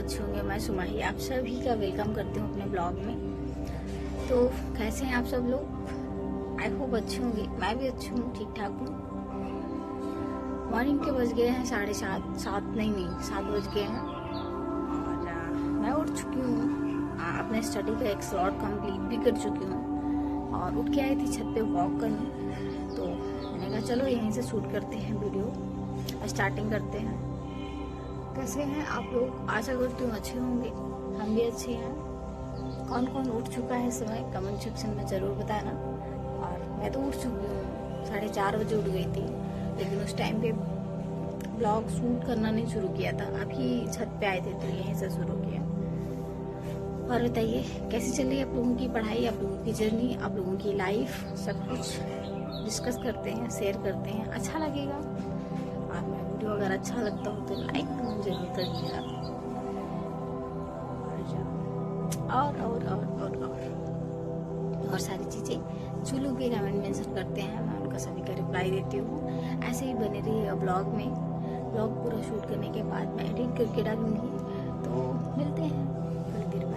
अच्छे होंगे। मैं सुमाही आप सभी का वेलकम करती हूँ अपने ब्लॉग में। तो कैसे हैं आप सब लोग? आई होप अच्छे होंगे। मैं भी अच्छी हूँ, ठीक ठाक हूँ। मॉर्निंग के बज गए हैं 7:30, 7 बज गए हैं और मैं उठ चुकी हूँ। अपने स्टडी का एक स्लॉट कंप्लीट भी कर चुकी हूँ और उठ के आई थी छत पे वॉक करने। तो मैंने कहा चलो यहीं से शूट करते हैं, वीडियो स्टार्टिंग करते हैं। कैसे हैं आप लोग? आशा करती हूँ अच्छे होंगे, हम भी अच्छे हैं। कौन कौन उठ चुका है इस समय कमेंट सेक्शन में ज़रूर बताना। और मैं तो उठ चुकी हूँ, 4:30 बजे उठ गई थी, लेकिन उस टाइम पे ब्लॉग शूट करना नहीं शुरू किया था। अभी छत पे आए थे तो यहीं से शुरू किया। और बताइए कैसी चल रही है आप लोगों की पढ़ाई, आप लोगों की जर्नी, आप लोगों की लाइफ, सब कुछ डिस्कस करते हैं, शेयर करते हैं, अच्छा लगेगा। और मैं वीडियो अगर अच्छा लगता हो तो लाइक जरूर करिएगा। और सारी चीज़ें जो लोग भी कमेंट मेंशन करते हैं मैं उनका सभी का रिप्लाई देती हूँ। ऐसे ही बने रहिएगा ब्लॉग में। ब्लॉग पूरा शूट करने के बाद मैं एडिट करके डालूंगी। तो मिलते हैं थोड़ी देर बाद।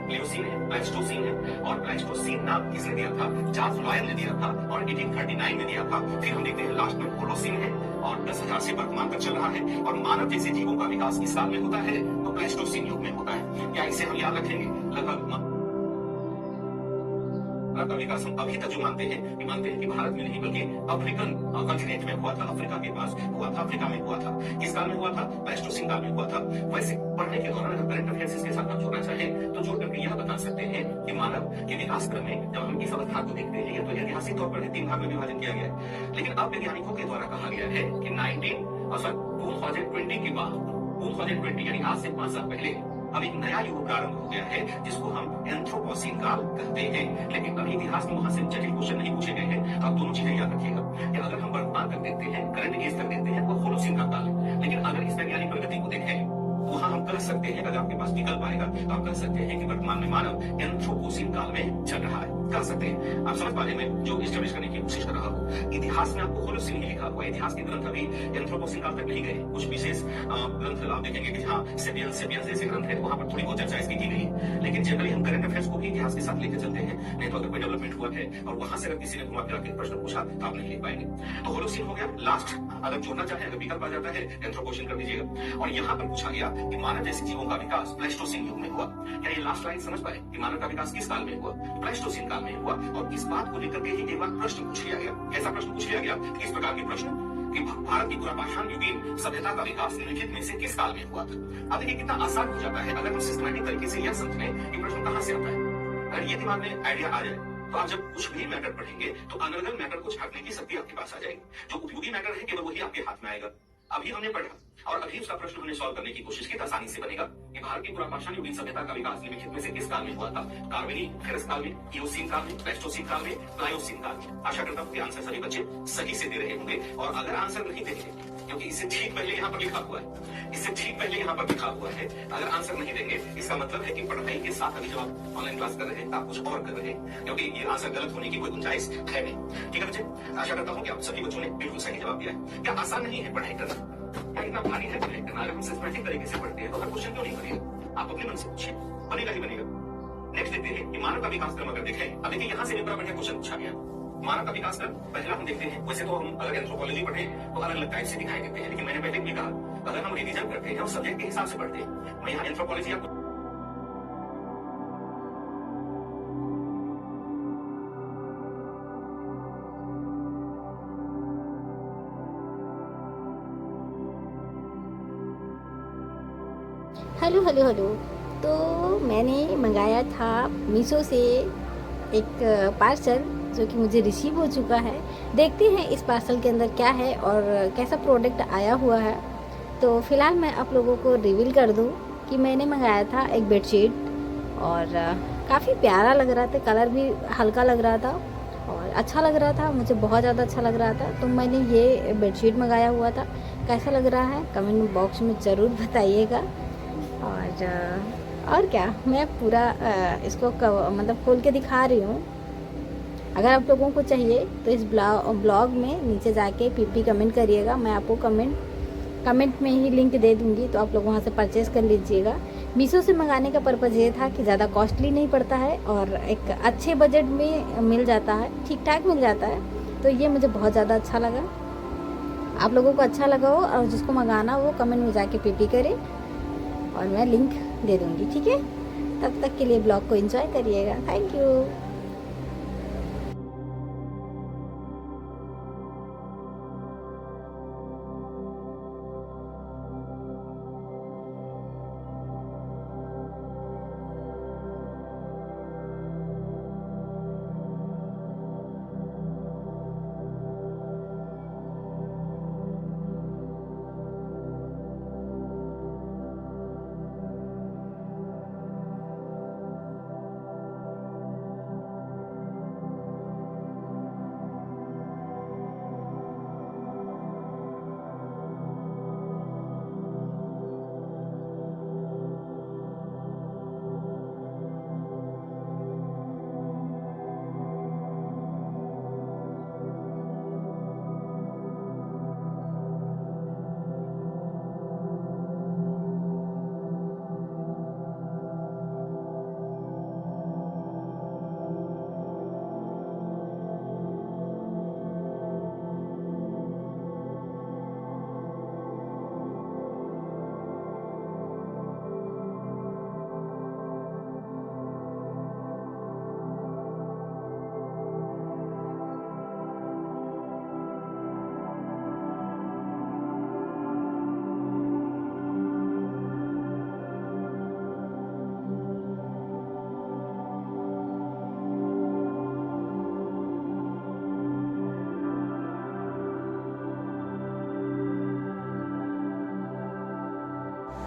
प्लेओसीन है, प्लास्टोसीन है और प्लास्टोसीन नाम किसने दिया था? चार्ल्स लॉयल ने दिया था और 1839 में दिया था। फिर हम देखते हैं लास्ट में होलोसीन है और 10,000 से वर्तमान तक चल रहा है। और मानव जैसे जीवों का विकास किस काल में होता है? तो प्लास्टोसीन युग में होता है। क्या इसे हम याद रखेंगे? लगभग का विकास हम अभी तक जो मानते हैं कि भारत में नहीं बल्कि अफ्रीकन कॉन्टिनेंट में हुआ था, अफ्रीका के पास हुआ था, अफ्रीका में हुआ था। किस काल में हुआ था? प्लास्टोसीन काल में हुआ था। वैसे पढ़ने के दौरान अगर करंट अफेयर्स के साथ हम जोड़ना चाहें तो जोड़ करके यह बता सकते हैं कि मानव के विकास क्रम में जब हम इस अवस्था को देखते हैं तो ऐतिहासिक तौर पर 3 भाग में विभाजन किया गया है। लेकिन अब वैज्ञानिकों के द्वारा कहा गया है कि 2020 के बाद 2020 यानी आज से 5 साल पहले अब एक नया युग प्रारंभ हो गया है जिसको हम एंथ्रोपोसीन काल कहते हैं। लेकिन अभी इतिहास में वहां से जटिल क्वेश्चन नहीं पूछे गए हैं। तो आप दोनों चीजें याद रखिएगा कि अगर हम वर्तमान तक देखते हैं, करंट एज तक देखते हैं, वो होलोसीन का काल है। लेकिन अगर इस वैज्ञानिक प्रगति को देखें तो वहां हम कह सकते हैं, अगर आपके पास विकल्प आएगा तो आप कह सकते हैं कि वर्तमान में मानव एंथ्रोपोसीन काल में चल रहा है। कह सकते हैं आप समझ पाने में जो एस्टेब्लिश करने की कोशिश कर रहा हूं। इतिहास में आपको होलोसीन ही लिखा हुआ है। इतिहास के ग्रंथ अभी एंथ्रोपोसीन काल तक नहीं गए। कुछ विशेष ग्रंथ आप देखेंगे कि हाँ सेपियंस सेपियंस जैसे ग्रंथ है, वहां पर थोड़ी बहुत चर्चा इसकी की गई। लेकिन जनरली हम करंट अफेयर्स को भी इतिहास के साथ लेकर चलते हैं। नहीं तो अगर कोई डेवलपमेंट हुआ है और वहां से अगर किसी ने घुमा फिरा के प्रश्न पूछा तो आप नहीं लिख पाएंगे। तो होलोसीन हो गया लास्ट। अगर जोड़ना चाहे, अगर विकल्प आ जाता है एंथ्रोपोसीन कर दीजिएगा। और यहाँ पर पूछा गया कि मानव जैसे जीवों का विकास प्लेस्टोसीन युग में हुआ। क्या ये लास्ट लाइन समझ पाए कि मानव का विकास किस काल में हुआ? प्लेस्टोसीन काल में हुआ। और इस बात को लेकर के ही एक बार प्रश्न पूछ लिया गया। कैसा प्रश्न पूछ लिया गया? इस प्रकार के प्रश्न कि भारत की पुरापाषाण युगीन सभ्यता का विकास निम्नलिखित में से किस काल में हुआ था? अब देखिए कितना आसान हो जाता है अगर हम सिस्टमैटिक तरीके से यह समझें कि प्रश्न कहां से आता है। अगर ये दिमाग में आइडिया आ जाए तो आप जब कुछ भी मैटर पढ़ेंगे तो अनर्गल मैटर को झाड़ने की शक्ति आपके पास आ जाएगी। जो उपयोगी मैटर है केवल वही आपके हाथ में आएगा। अभी हमने पढ़ा और अभी उसका प्रश्न हमने सॉल्व करने की कोशिश की तो आसानी से बनेगा कि भारत की पुरापाषाण युगीन सभ्यता का विकास निम्नलिखित में से किस काल में हुआ था? कार्बोनिफेरस काल में, इओसीन काल में, प्लेस्टोसीन काल में, प्लायोसीन काल में। आशा करता हूं कि आंसर सभी बच्चे सही से दे रहे होंगे। और अगर आंसर नहीं देंगे, क्योंकि इससे ठीक पहले यहाँ पर लिखा हुआ है, इससे ठीक पहले यहाँ पर लिखा हुआ है, अगर आंसर नहीं देंगे इसका मतलब है कि पढ़ाई के साथ अभी जब आप ऑनलाइन क्लास कर रहे हैं आप कुछ और कर रहे हैं, क्योंकि ये आंसर गलत होने की कोई गुंजाइश है नहीं। ठीक है बच्चे, आशा करता हूँ कि आप सभी बच्चों ने बिल्कुल सही जवाब दिया है। क्या आसान नहीं है पढ़ाई करना? क्या इतना भारी है पढ़ाई करना? अगर हम सिस्टमैटिक तरीके से पढ़ते हैं तो हर क्वेश्चन क्यों नहीं बनेगा? आप अपने मन से पूछिए, बनेगा ही बनेगा। नेक्स्ट देखते हैं कि मानव का विकास क्रम अगर देखें, अब देखिए यहाँ से भी बड़ा बढ़िया क्वेश्चन पूछा गया। मानव का विकास क्रम पहला हम देखते हैं। वैसे तो हम अगर एंथ्रोपोलॉजी पढ़ें तो अलग अलग टाइप से दिखाई देते हैं, लेकिन मैंने पहले भी कहा अगर हम रिवीजन करते हैं और सब्जेक्ट के हिसाब से पढ़ते हैं, मैं यहाँ एंथ्रोपोलॉजी आपको हेलो हेलो हेलो। तो मैंने मंगाया था मीशो से एक पार्सल जो कि मुझे रिसीव हो चुका है। देखते हैं इस पार्सल के अंदर क्या है और कैसा प्रोडक्ट आया हुआ है। तो फ़िलहाल मैं आप लोगों को रिवील कर दूं कि मैंने मंगाया था एक बेडशीट और काफ़ी प्यारा लग रहा था, कलर भी हल्का लग रहा था और अच्छा लग रहा था, मुझे बहुत ज़्यादा अच्छा लग रहा था। तो मैंने ये बेडशीट मंगाया हुआ था। कैसा लग रहा है कमेंट बॉक्स में ज़रूर बताइएगा। और क्या, मैं पूरा इसको मतलब खोल के दिखा रही हूँ। अगर आप लोगों को चाहिए तो इस ब्लॉग में नीचे जाके पीपी कमेंट करिएगा। मैं आपको कमेंट में ही लिंक दे दूँगी, तो आप लोग वहाँ से परचेज़ कर लीजिएगा। मीशो से मंगाने का पर्पज़ ये था कि ज़्यादा कॉस्टली नहीं पड़ता है और एक अच्छे बजट में मिल जाता है, ठीक ठाक मिल जाता है। तो ये मुझे बहुत ज़्यादा अच्छा लगा। आप लोगों को अच्छा लगा हो और जिसको मंगाना हो वो कमेंट में जाके पीपी करे और मैं लिंक दे दूँगी। ठीक है, तब तक के लिए ब्लॉग को एंजॉय करिएगा। Thank you.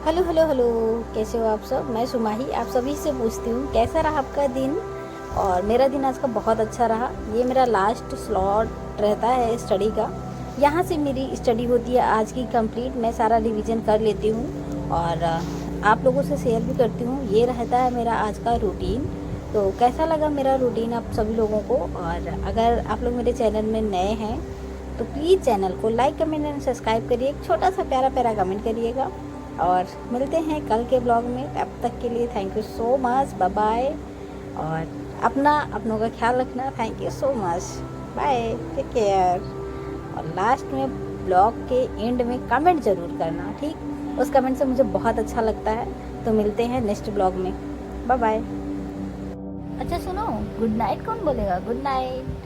Hello hello hello, कैसे हो आप सब। मैं सुमाही आप सभी से पूछती हूँ कैसा रहा आपका दिन। और मेरा दिन आज का बहुत अच्छा रहा। ये मेरा लास्ट स्लॉट रहता है स्टडी का। यहाँ से मेरी स्टडी होती है आज की कंप्लीट। मैं सारा रिवीजन कर लेती हूँ और आप लोगों से शेयर भी करती हूँ। ये रहता है मेरा आज का रूटीन। तो कैसा लगा मेरा रूटीन आप सभी लोगों को। और अगर आप लोग मेरे चैनल में नए हैं तो प्लीज़ चैनल को लाइक कमेंट एंड सब्सक्राइब करिए। एक छोटा सा प्यारा प्यारा कमेंट करिएगा। और मिलते हैं कल के ब्लॉग में। तब तक के लिए thank you so much, bye bye. और अपनों का ख्याल रखना। Thank you so much, bye, take care. और लास्ट में ब्लॉग के एंड में कमेंट ज़रूर करना, ठीक। उस कमेंट से मुझे बहुत अच्छा लगता है। तो मिलते हैं नेक्स्ट ब्लॉग में, बाय बाय। अच्छा सुनो, गुड नाइट कौन बोलेगा? Good night.